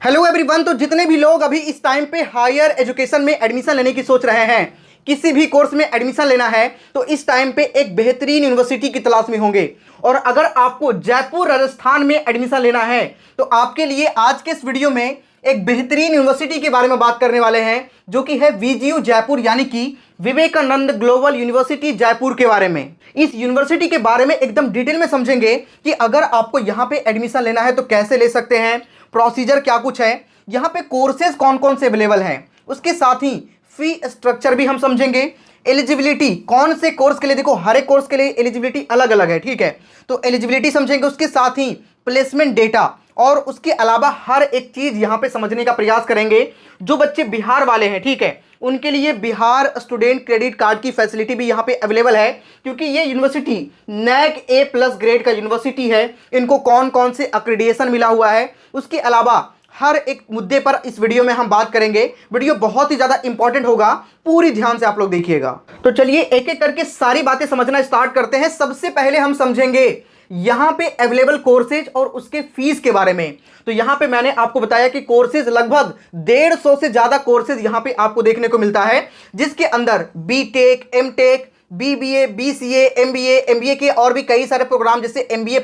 Hello everyone. तो जितने भी लोग अभी इस टाइम पे हायर एजुकेशन में एडमिशन लेने की सोच रहे हैं, किसी भी कोर्स में एडमिशन लेना है, तो इस टाइम पे एक बेहतरीन यूनिवर्सिटी की तलाश में होंगे। और अगर आपको जयपुर राजस्थान में एडमिशन लेना है तो आपके लिए आज के इस वीडियो में एक बेहतरीन यूनिवर्सिटी के बारे में बात करने वाले हैं, जो कि है वीजीयू जयपुर, यानी कि विवेकानंद ग्लोबल यूनिवर्सिटी जयपुर के बारे में। इस यूनिवर्सिटी के बारे में एकदम डिटेल में समझेंगे कि अगर आपको यहाँ पे एडमिशन लेना है तो कैसे ले सकते हैं, प्रोसीजर क्या कुछ है, यहाँ पे कोर्सेज कौन कौन से अवेलेबल हैं, उसके साथ ही फी स्ट्रक्चर भी हम समझेंगे। एलिजिबिलिटी कौन से कोर्स के लिए, देखो हर एक कोर्स के लिए एलिजिबिलिटी अलग अलग है, ठीक है, तो एलिजिबिलिटी समझेंगे। उसके साथ ही प्लेसमेंट डेटा और उसके अलावा हर एक चीज यहां पे समझने का प्रयास करेंगे। जो बच्चे बिहार वाले हैं, ठीक है, उनके लिए बिहार स्टूडेंट क्रेडिट कार्ड की फैसिलिटी भी यहां पे अवेलेबल है, क्योंकि ये यूनिवर्सिटी नैक A+ ग्रेड का यूनिवर्सिटी है। इनको कौन कौन से अक्रेडिटेशन मिला हुआ है, उसके अलावा हर एक मुद्दे पर इस वीडियो में हम बात करेंगे। वीडियो बहुत ही ज्यादा इंपॉर्टेंट होगा, पूरी ध्यान से आप लोग देखिएगा। तो चलिए एक एक करके सारी बातें समझना स्टार्ट करते हैं। सबसे पहले हम समझेंगे यहां पे अवेलेबल कोर्सेज और उसके फीस के बारे में। तो यहां पे मैंने आपको बताया कि कोर्सेज लगभग 150 से ज्यादा कोर्सेज यहां पे आपको देखने को मिलता है, जिसके अंदर BTech, MTech, BBA, BCA, MBA के और भी कई सारे प्रोग्राम, जैसे MBA+,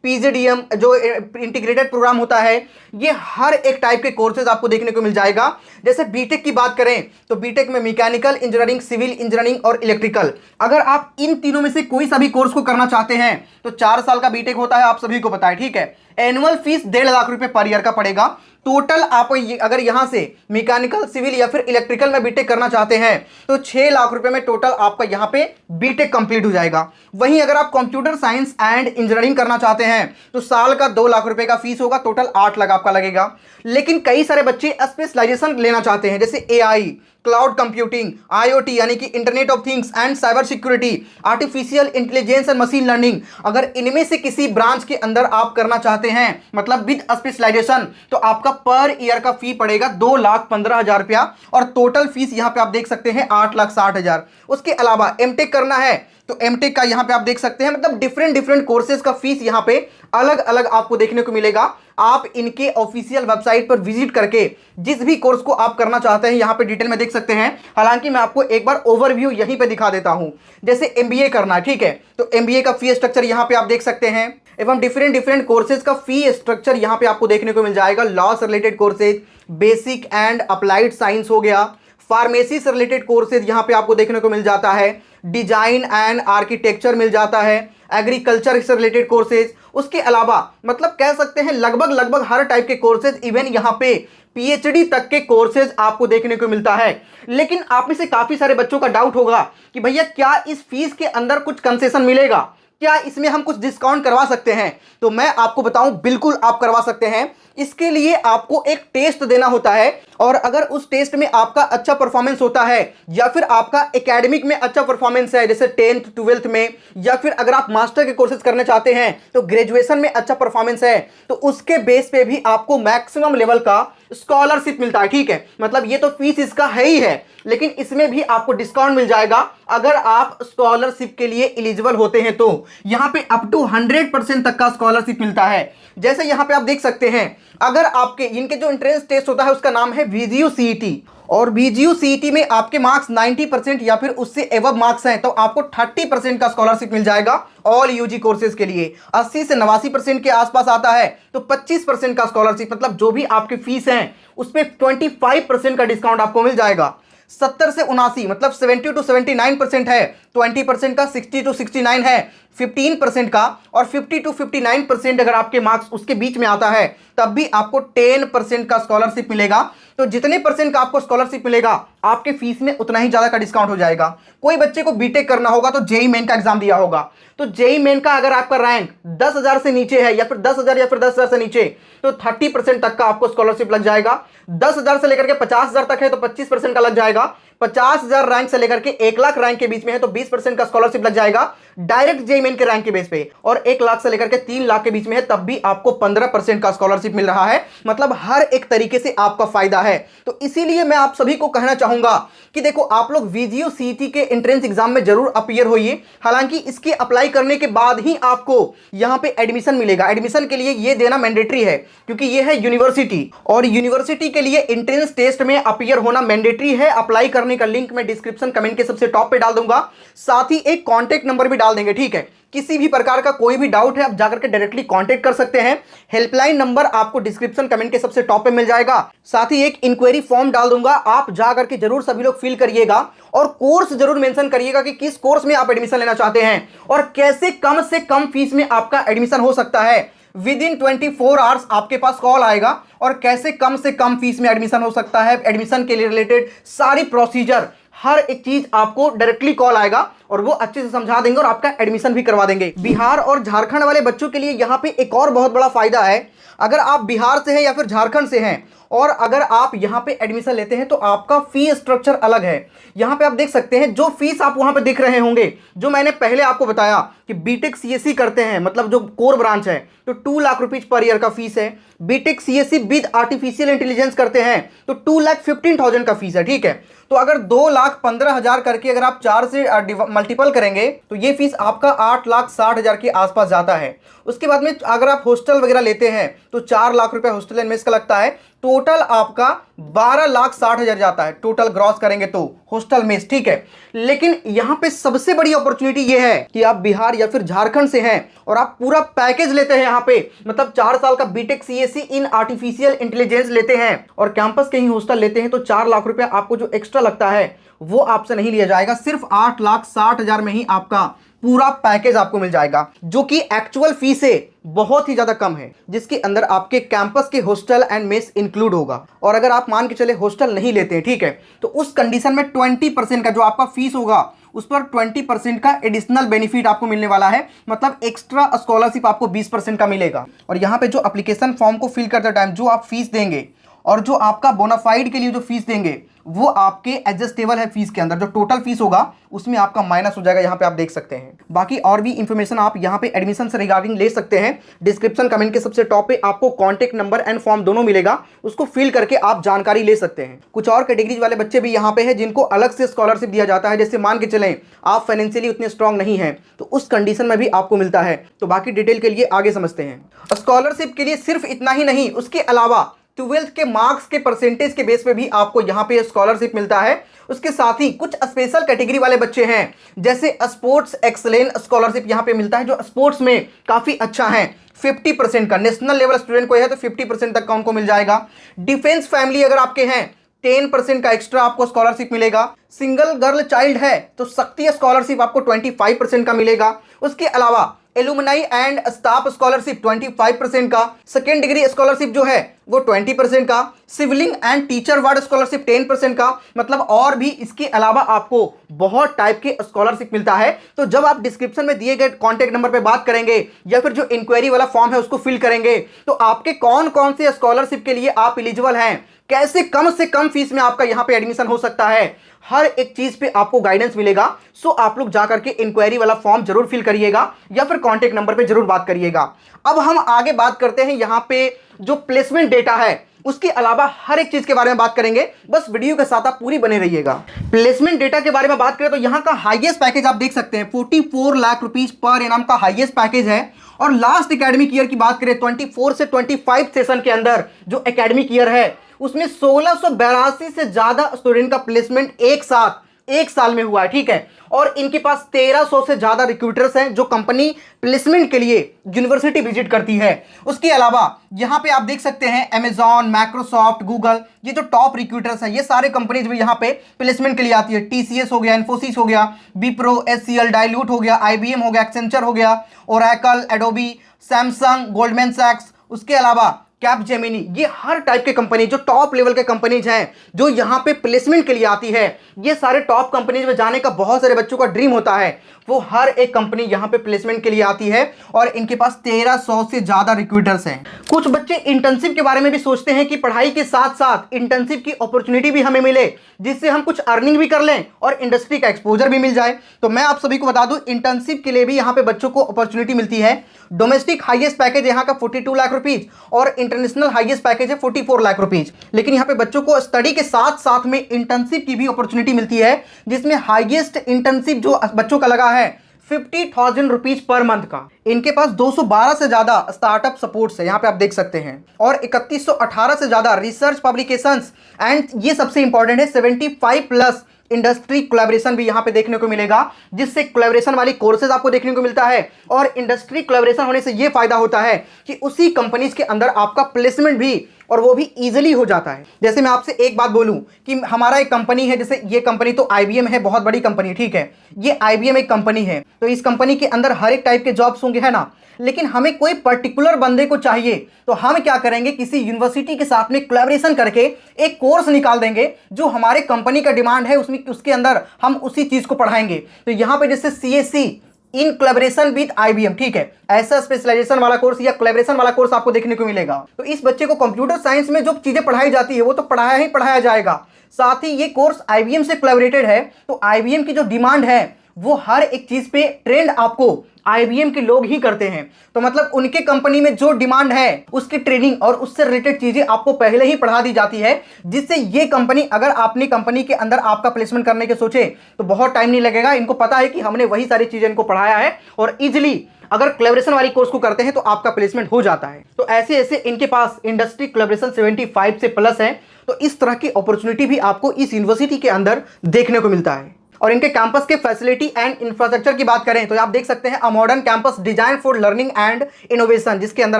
PGDM जो इंटीग्रेटेड प्रोग्राम होता है, ये हर एक टाइप के कोर्सेज आपको देखने को मिल जाएगा। जैसे बीटेक की बात करें तो बीटेक में मैकेनिकल इंजीनियरिंग, सिविल इंजीनियरिंग और इलेक्ट्रिकल। अगर आप इन तीनों में से कोई सा भी कोर्स को करना चाहते हैं तो 4 साल का बीटेक होता है, आप सभी को पता है, ठीक है। एनुअल फीस 1.5 लाख रुपए पर ईयर का पड़ेगा। टोटल आप अगर यहां से मैकेनिकल, सिविल या फिर इलेक्ट्रिकल में बीटेक करना चाहते हैं तो 6 लाख रुपए में टोटल आपका यहां पे बीटेक कंप्लीट हो जाएगा। वहीं अगर आप कंप्यूटर साइंस एंड इंजीनियरिंग करना चाहते हैं तो साल का 2 लाख रुपए का फीस होगा, टोटल 8 लाख आपका लगेगा। लेकिन कई सारे बच्चे स्पेशलाइजेशन लेना चाहते हैं, जैसे AI, क्लाउड कंप्यूटिंग, IoT यानी कि internet of things and cyber security, artificial intelligence and machine learning. अगर इनमें से किसी ब्रांच के अंदर आप करना चाहते हैं, मतलब विद स्पेशलाइजेशन, तो आपका पर ईयर का फी पड़ेगा 2,15,000 रुपया, और टोटल फीस यहां पे आप देख सकते हैं 8,60,000। उसके अलावा एमटेक करना है तो एमटेक का यहां पे आप देख सकते हैं, मतलब डिफरेंट कोर्सेज का फीस यहां पे अलग अलग आपको देखने को मिलेगा। आप इनके ऑफिशियल वेबसाइट पर विजिट करके जिस भी कोर्स को आप करना चाहते हैं यहां पे डिटेल में देख सकते हैं। हालांकि मैं आपको एक बार ओवरव्यू यहीं पे दिखा देता हूं। जैसे MBA करना है, ठीक है, तो MBA का फी स्ट्रक्चर यहां पे आप देख सकते हैं, एवं डिफरेंट कोर्सेज का फी स्ट्रक्चर यहां पे आपको देखने को मिल जाएगा। लॉ से related courses, basic and applied science हो गया, फार्मेसी से रिलेटेड कोर्सेज यहां पे आपको देखने को मिल जाता है, डिजाइन एंड आर्किटेक्चर मिल जाता है, एग्रीकल्चर से रिलेटेड कोर्सेज। उसके अलावा मतलब कह सकते हैं लगभग हर टाइप के कोर्सेज, इवन यहां पे PhD तक के कोर्सेज आपको देखने को मिलता है। लेकिन आप में से काफी सारे बच्चों का डाउट होगा कि भैया क्या इस फीस के अंदर कुछ कंसेशन मिलेगा, क्या इसमें हम कुछ डिस्काउंट करवा सकते हैं? तो मैं आपको बताऊं, बिल्कुल आप करवा सकते हैं। इसके लिए आपको एक टेस्ट देना होता है, और अगर उस टेस्ट में आपका अच्छा परफॉर्मेंस होता है, या फिर आपका एकेडमिक में अच्छा परफॉर्मेंस है, जैसे 10th 12th में, या फिर अगर आप मास्टर के कोर्सेज करने चाहते हैं तो ग्रेजुएशन में अच्छा परफॉर्मेंस है, तो उसके बेस पे भी आपको मैक्सिमम लेवल का स्कॉलरशिप मिलता है, ठीक है। मतलब ये तो फीस इसका है ही है, लेकिन इसमें भी आपको डिस्काउंट मिल जाएगा अगर आप स्कॉलरशिप के लिए एलिजिबल होते हैं। तो यहां पे अप टू 100% तक का स्कॉलरशिप मिलता है। जैसे यहां पे आप देख सकते हैं, अगर आपके इनके जो एंट्रेंस टेस्ट होता है उसका नाम है VGU CET, और VGU CET में आपके मार्क्स 90% या फिर उससे एवब मार्क्स हैं तो आपको 30% का स्कॉलरशिप मिल जाएगा ऑल UG कोर्सेज के लिए। 80 से 89% के आसपास आता है तो 25% का स्कॉलरशिप, मतलब जो भी आपकी फीस है उसमें 25% का डिस्काउंट आपको मिल जाएगा। 70 से 79 मतलब 70 to 79% है, 20% का 60 to 69 है, 15% का, और 50 to 59% अगर आपके मार्क्स उसके बीच में आता है तब भी आपको 10% का स्कॉलरशिप मिलेगा। तो जितने परसेंट का आपको स्कॉलरशिप मिलेगा आपके फीस में उतना ही ज्यादा का डिस्काउंट हो जाएगा। कोई बच्चे को बीटेक करना होगा तो जेईई मेन का एग्जाम दिया होगा, तो जेईई मेन का अगर आपका रैंक 10,000 से नीचे है, या फिर 10,000 या फिर 10,000 से नीचे, तो 30% तक का आपको स्कॉलरशिप लग जाएगा। 10,000 से लेकर के 50,000 तक है तो 25% का लग जाएगा। 50,000 रैंक से लेकर के 1 लाख रैंक के बीच में है तो 20% का स्कॉलरशिप लग जाएगा। डायरेक्ट जेईई मेन के रैंक के बेस पे, और 1 लाख से लेकर के 3 लाख के बीच में है तब भी आपको 15% का स्कॉलरशिप मिल रहा है। मतलब हर एक तरीके से आपका फायदा है। तो इसीलिए मैं आप सभी को कहना चाहूंगा कि देखो, आप लोग वीजीओ सीईटी के एंट्रेंस एग्जाम में जरूर अपीयर होइए। हालांकि इसके अप्लाई करने के बाद ही आपको यहां पे एडमिशन मिलेगा। एडमिशन के लिए ये देना मैंडेटरी है, क्योंकि ये है यूनिवर्सिटी, और यूनिवर्सिटी के लिए एंट्रेंस टेस्ट में अपीयर होना मैंडेटरी है। अप्लाई करने का लिंक मैं डिस्क्रिप्शन कमेंट के सबसे टॉप पे डाल दूंगा, साथ ही एक कॉन्टेक्ट नंबर भी डाल देंगे, ठीक है। किसी भी प्रकार का कोई भी डाउट है आप जाकर के डायरेक्टली कांटेक्ट कर सकते हैं। हेल्पलाइन नंबर आपको डिस्क्रिप्शन कमेंट के सबसे टॉप पे मिल जाएगा। साथ ही एक इंक्वायरी फॉर्म डाल दूंगा, आप जाकर के जरूर सभी लोग फिल करिएगा, और कोर्स जरूर मेंशन करिएगा कि किस कोर्स में आप एडमिशन लेना चाहते हैं और कैसे कम से कम फीस में आपका एडमिशन हो सकता है। विद इन 24 आवर्स आपके पास कॉल आएगा, और कैसे कम से कम फीस में एडमिशन हो सकता है, एडमिशन के लिए रिलेटेड सारी प्रोसीजर, हर एक चीज आपको डायरेक्टली कॉल आएगा और वो अच्छे से समझा देंगे और आपका एडमिशन भी करवा देंगे। बिहार और झारखंड वाले बच्चों के लिए यहाँ पे एक और बहुत बड़ा फायदा है। अगर आप बिहार से हैं या फिर झारखंड से हैं और अगर आप यहाँ पे एडमिशन लेते हैं तो आपका फी स्ट्रक्चर अलग है। यहाँ पे आप देख सकते हैं जो फीस आप वहाँ पे देख रहे होंगे, जो मैंने पहले आपको बताया कि बीटेक सीएससी करते हैं, मतलब जो कोर ब्रांच है, तो 2 लाख रुपीज पर ईयर का फीस है। BTech CSC with artificial intelligence करते हैं तो 2,15,000 का फीस है, ठीक है। तो अगर 2,15,000 करके अगर आप 4 से मल्टीपल करेंगे तो ये फीस आपका 8,60,000 के आसपास जाता है। उसके बाद में अगर आप हॉस्टल वगैरह लेते हैं तो 4 लाख रुपए हॉस्टल एंड मेस का लगता है। टोटल आपका 12,60,000 जाता है, टोटल ग्रॉस करेंगे तो हॉस्टल मेस, ठीक है। लेकिन यहाँ पे सबसे बड़ी अपॉर्चुनिटी ये है कि आप बिहार या फिर झारखंड से हैं और आप पूरा पैकेज लेते हैं यहाँ पे, मतलब 4 साल का BTech CSC in artificial intelligence लेते हैं और कैंपस के ही हॉस्टल लेते हैं तो 4 लाख रुपए आपको जो एक्स्ट्रा लगता है वो आपसे नहीं लिया जाएगा। सिर्फ 8,60,000 में ही आपका पूरा पैकेज आपको मिल जाएगा, जो कि एक्चुअल फीस से बहुत ही ज्यादा कम है, जिसके अंदर आपके कैंपस के हॉस्टल एंड मेस इंक्लूड होगा। और अगर आप मान के चले हॉस्टल नहीं लेते हैं, ठीक है, तो उस कंडीशन में 20% का जो आपका फीस होगा उस पर 20% का एडिशनल बेनिफिट आपको मिलने वाला है। मतलब एक्स्ट्रा स्कॉलरशिप आपको 20% का मिलेगा। और यहाँ पे जो एप्लीकेशन फॉर्म को फिल करते टाइम जो आप फीस देंगे और जो आपका बोनाफाइड के लिए जो फीस देंगे वो आपके एडजस्टेबल है फीस के अंदर, जो टोटल फीस होगा उसमें आपका माइनस हो जाएगा। यहाँ पे आप देख सकते हैं। बाकी और भी इंफॉर्मेशन आप यहाँ पे एडमिशन से रिगार्डिंग ले सकते हैं। डिस्क्रिप्शन कमेंट के सबसे टॉप पे आपको कॉन्टेक्ट नंबर एंड फॉर्म दोनों मिलेगा, उसको फिल करके आप जानकारी ले सकते हैं। कुछ और कैटेगरीज वाले बच्चे भी यहाँ पे हैं जिनको अलग से स्कॉलरशिप दिया जाता है। जैसे मान के चलें आप फाइनेंशियली उतने स्ट्रांग नहीं है तो उस कंडीशन में भी आपको मिलता है। तो बाकी डिटेल के लिए आगे समझते हैं। स्कॉलरशिप के लिए सिर्फ इतना ही नहीं, उसके अलावा 12th के मार्क्स के परसेंटेज के बेस पे भी आपको यहाँ पे स्कॉलरशिप मिलता है। उसके साथ ही कुछ स्पेशल कैटेगरी वाले बच्चे हैं, जैसे स्पोर्ट्स एक्सलेंस स्कॉलरशिप यहाँ पे मिलता है, जो स्पोर्ट्स में काफ़ी अच्छा है। 50% का नेशनल लेवल स्टूडेंट कोई है तो 50% तक का उनको मिल जाएगा। डिफेंस फैमिली अगर आपके हैं 10% का एक्स्ट्रा आपको स्कॉलरशिप मिलेगा। सिंगल गर्ल चाइल्ड है तो शक्ति स्कॉलरशिप आपको 25% का मिलेगा। उसके अलावा एलुमनाई एंड स्टाफ स्कॉलरशिप 25% का, सेकेंड डिग्री स्कॉलरशिप जो है वो 20% का, सिविलिंग एंड टीचर वार्ड स्कॉलरशिप 10% का। मतलब और भी इसके अलावा आपको बहुत टाइप के स्कॉलरशिप मिलता है। तो जब आप डिस्क्रिप्शन में दिए गए कॉन्टैक्ट नंबर पे बात करेंगे या फिर जो इंक्वायरी वाला फॉर्म है उसको फिल करेंगे तो आपके कौन कौन से स्कॉलरशिप के लिए आप एलिजिबल हैं, कैसे कम से कम फीस में आपका यहाँ पे एडमिशन हो सकता है, हर एक चीज पे आपको गाइडेंस मिलेगा। सो आप लोग जाकर के इंक्वायरी वाला फॉर्म जरूर फिल करिएगा या फिर कांटेक्ट नंबर पे जरूर बात करिएगा। अब हम आगे बात करते हैं यहाँ पे जो प्लेसमेंट डेटा है उसके अलावा हर एक चीज के बारे में बात करेंगे। बस वीडियो के साथ आप पूरी बने रहिएगा। प्लेसमेंट डेटा के बारे में बात करें तो यहाँ का हाईएस्ट पैकेज आप देख सकते हैं 44 लाख रुपीज पर एनम का हाईएस्ट पैकेज है। और लास्ट एकेडमिक ईयर की बात करें 24 से 25 सेशन के अंदर जो एकेडमिक ईयर है उसमें 1682 से ज्यादा स्टूडेंट का प्लेसमेंट एक साल में हुआ है, ठीक है। और इनके पास 1300 से ज्यादा रिक्रूटर्स हैं जो कंपनी प्लेसमेंट के लिए यूनिवर्सिटी विजिट करती है। उसके अलावा यहाँ पे आप देख सकते हैं अमेजॉन, माइक्रोसॉफ्ट, गूगल, ये जो टॉप रिक्रूटर्स हैं ये सारे कंपनीज भी यहाँ पे प्लेसमेंट के लिए आती है। टीसीएस हो गया, इन्फोसिस हो गया, विप्रो, एचसीएल, डाइल्यूट हो गया, आईबीएम हो गया, एक्सेंचर हो गया, ओरेकल, एडोबी, सैमसंग, गोल्डमैन सैक्स। उसके अलावा कैपजेमिनी, ये हर टाइप के कंपनी जो टॉप लेवल के कंपनीज हैं जो यहाँ पे प्लेसमेंट के लिए आती है, ये सारे टॉप कंपनीज में जाने का बहुत सारे बच्चों का ड्रीम होता है, वो हर एक कंपनी यहाँ पे प्लेसमेंट के लिए आती है और इनके पास 1300 से ज़्यादा रिक्रूटर्स हैं। कुछ बच्चे इंटर्नशिप के बारे में भी सोचते हैं कि पढ़ाई के साथ साथ इंटर्नशिप की अपॉर्चुनिटी भी हमें मिले, जिससे हम कुछ अर्निंग भी कर लें और इंडस्ट्री का एक्सपोजर भी मिल जाए। तो मैं आप सभी को बता दूं, इंटर्नशिप के लिए भी यहाँ पे बच्चों को अपॉर्चुनिटी मिलती है। डोमेस्टिक हाईएस्ट पैकेज यहाँ का 42 लाख रुपीज और इंटरनेशनल हाईएस्ट पैकेज है 44 लाख रुपीज। लेकिन यहाँ पे बच्चों को स्टडी के साथ साथ में इंटर्नशिप की भी अपॉर्चुनिटी मिलती है, जिसमें हाईएस्ट इंटर्नशिप जो बच्चों का लगा है 50,000 रुपीज पर मंथ का। इनके पास 212 से ज्यादा स्टार्टअप सपोर्ट्स है, यहाँ पे आप देख सकते हैं, और 3118 से ज्यादा रिसर्च पब्लिकेशंस एंड ये सबसे इंपॉर्टेंट है 75 प्लस इंडस्ट्री कोलैबोरेशन भी यहाँ पे देखने को मिलेगा, जिससे कोलैबोरेशन वाली कोर्सेज आपको देखने को मिलता है। और इंडस्ट्री कोलैबोरेशन होने से ये फायदा होता है कि उसी कंपनीज के अंदर आपका प्लेसमेंट भी और वो भी इजीली हो जाता है। जैसे मैं आपसे एक बात बोलूं कि हमारा एक कंपनी है, जैसे ये कंपनी तो IBM है, बहुत बड़ी कंपनी, ठीक है, ये IBM एक कंपनी है, तो इस कंपनी के अंदर हर एक टाइप के जॉब्स होंगे, है ना। लेकिन हमें कोई पर्टिकुलर बंदे को चाहिए तो हम क्या करेंगे, किसी यूनिवर्सिटी के साथ में कोलैबोरेशन करके एक कोर्स निकाल देंगे जो हमारे कंपनी का डिमांड है, उसमें उसके अंदर हम उसी चीज को पढ़ाएंगे। तो यहाँ पे जैसे CSC in collaboration with IBM, ठीक है, ऐसा स्पेशलाइजेशन वाला कोर्स या कोलैबोरेशन वाला कोर्स आपको देखने को मिलेगा। तो इस बच्चे को कंप्यूटर साइंस में जो चीजें पढ़ाई जाती है वो तो पढ़ाया ही पढ़ाया जाएगा, साथ ही ये कोर्स IBM से कोलैबोरेटेड है, तो IBM की जो डिमांड है वो हर एक चीज पे ट्रेंड आपको IBM के लोग ही करते हैं। तो मतलब उनके कंपनी में जो डिमांड है उसकी ट्रेनिंग और उससे रिलेटेड चीजें आपको पहले ही पढ़ा दी जाती है, जिससे ये कंपनी, अगर आपने कंपनी के अंदर आपका प्लेसमेंट करने के सोचे तो बहुत टाइम नहीं लगेगा। इनको पता है कि हमने वही सारी चीजें इनको पढ़ाया है और इजिली अगर कोलैबोरेशन वाली कोर्स को करते हैं तो आपका प्लेसमेंट हो जाता है। तो ऐसे ऐसे इनके पास इंडस्ट्री कोलैबोरेशन 75 से प्लस है। तो इस तरह की अपॉर्चुनिटी भी आपको इस यूनिवर्सिटी के अंदर देखने को मिलता है। और इनके कैंपस के फैसिलिटी एंड इंफ्रास्ट्रक्चर की बात करें तो आप देख सकते हैं a modern campus design for learning and innovation, जिसके अंदर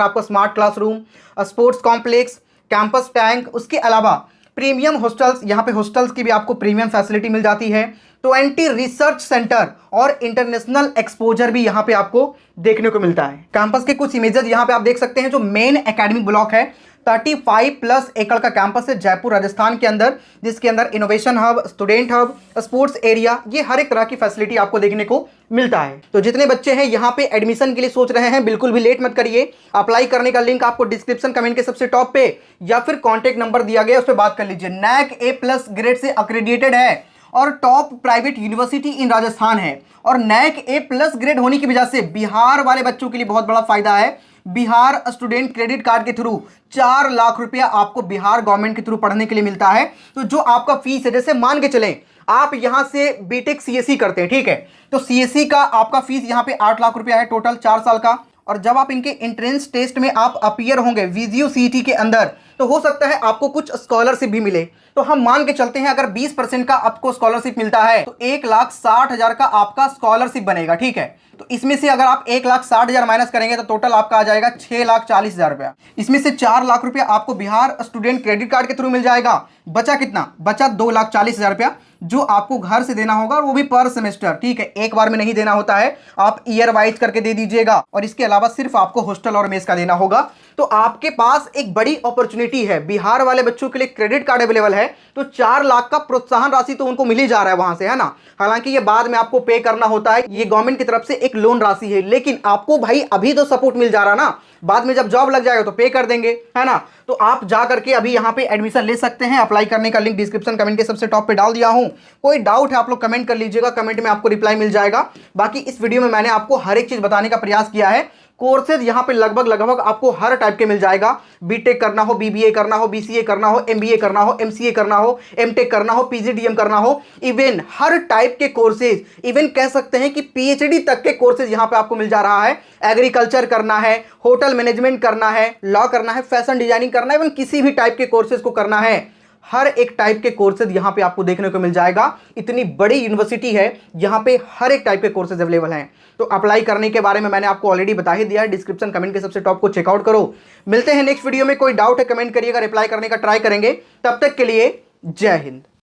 आपको smart classroom, sports complex, campus tank, उसके अलावा प्रीमियम हॉस्टल्स, यहाँ पे हॉस्टल्स की भी आपको प्रीमियम फैसिलिटी मिल जाती है। 20 रिसर्च सेंटर और इंटरनेशनल एक्सपोजर भी यहाँ पे आपको देखने को मिलता है। कैंपस के कुछ इमेजेस यहाँ पे आप देख सकते हैं। जो मेन एकेडमिक ब्लॉक है 35 प्लस एकड़ का कैंपस है जयपुर राजस्थान के अंदर, जिसके अंदर innovation hub, student hub, sports area, ये हर एक तरह की फैसिलिटी आपको देखने को मिलता है। तो जितने बच्चे हैं यहाँ पे एडमिशन के लिए सोच रहे हैं, बिल्कुल भी लेट मत करिए। अप्लाई करने का लिंक आपको डिस्क्रिप्शन कमेंट के सबसे टॉप पे या फिर कॉन्टेक्ट नंबर दिया गया, उस पर बात कर लीजिए। NAC A+ ग्रेड से अक्रेडिटेड है और टॉप प्राइवेट यूनिवर्सिटी इन राजस्थान है। और NAC A+ ग्रेड होने की वजह से बिहार वाले बच्चों के लिए बहुत बड़ा फायदा है। बिहार स्टूडेंट क्रेडिट कार्ड के थ्रू 4 लाख रुपया आपको बिहार गवर्नमेंट के थ्रू पढ़ने के लिए मिलता है। तो जो आपका फीस है, जैसे मान के चलें आप यहां से बीटेक CSE करते हैं, ठीक है, तो CSE का आपका फीस यहां पे 8 लाख रुपया है टोटल 4 साल का। और जब आप इनके एंट्रेंस टेस्ट में आप अपीयर होंगे VGU CET के अंदर, तो हो सकता है आपको कुछ स्कॉलरशिप भी मिले। तो हम मान के चलते हैं अगर 20% का आपको स्कॉलरशिप मिलता है तो 1,60,000 का आपका स्कॉलरशिप बनेगा, ठीक है। तो इसमें से अगर आप 1,60,000 माइनस करेंगे तो टोटल आपका आ जाएगा 6,40,000 रुपया। इसमें से 4 लाख रुपया आपको बिहार स्टूडेंट क्रेडिट कार्ड के थ्रू मिल जाएगा। बचा कितना? बचा 2,40,000 रुपया, जो आपको घर से देना होगा, और वो भी पर सेमेस्टर, ठीक है, एक बार में नहीं देना होता है, आप ईयर वाइज करके दे दीजिएगा। और इसके अलावा सिर्फ आपको हॉस्टल और मेस का देना होगा। तो आपके पास एक बड़ी अपॉर्चुनिटी है। बिहार वाले बच्चों के लिए क्रेडिट कार्ड अवेलेबल है, तो 4 लाख का प्रोत्साहन राशि तो उनको मिल ही जा रहा है वहां से, है ना। हालांकि ये बाद में आपको पे करना होता है, ये गवर्नमेंट की तरफ से एक लोन राशि है, लेकिन आपको भाई अभी तो सपोर्ट मिल जा रहा ना, बाद में जब जॉब लग जाएगा तो पे कर देंगे, है ना। तो आप जा करके अभी यहाँ पे एडमिशन ले सकते हैं। अप्लाई करने का लिंक डिस्क्रिप्शन कमेंट के सबसे टॉप पे डाल दिया हूँ। कोई डाउट है आप लोग कमेंट कर लीजिएगा, कमेंट में आपको रिप्लाई मिल जाएगा। बाकी इस वीडियो में मैंने आपको हर एक चीज बताने का प्रयास किया है। कोर्सेज यहाँ पे लगभग आपको हर टाइप के मिल जाएगा। बीटेक करना हो, BBA करना हो, BCA करना हो, MBA करना हो, MCA करना हो, MTech करना हो, PGDM करना हो, इवन हर टाइप के कोर्सेज, इवन कह सकते हैं कि PhD तक के कोर्सेज यहाँ पे आपको मिल जा रहा है। एग्रीकल्चर करना है, होटल मैनेजमेंट करना है, लॉ करना है, फैशन डिजाइनिंग करना है, इवन किसी भी टाइप के कोर्सेज को करना है, हर एक टाइप के कोर्सेज यहाँ पे आपको देखने को मिल जाएगा। इतनी बड़ी यूनिवर्सिटी है, यहाँ पे हर एक टाइप के कोर्सेज अवेलेबल हैं। तो अप्लाई करने के बारे में मैंने आपको ऑलरेडी बता ही दिया है। डिस्क्रिप्शन कमेंट के सबसे टॉप को चेकआउट करो। मिलते हैं नेक्स्ट वीडियो में। कोई डाउट है कमेंट करिएगा, रिप्लाई करने का ट्राई करेंगे। तब तक के लिए जय हिंद।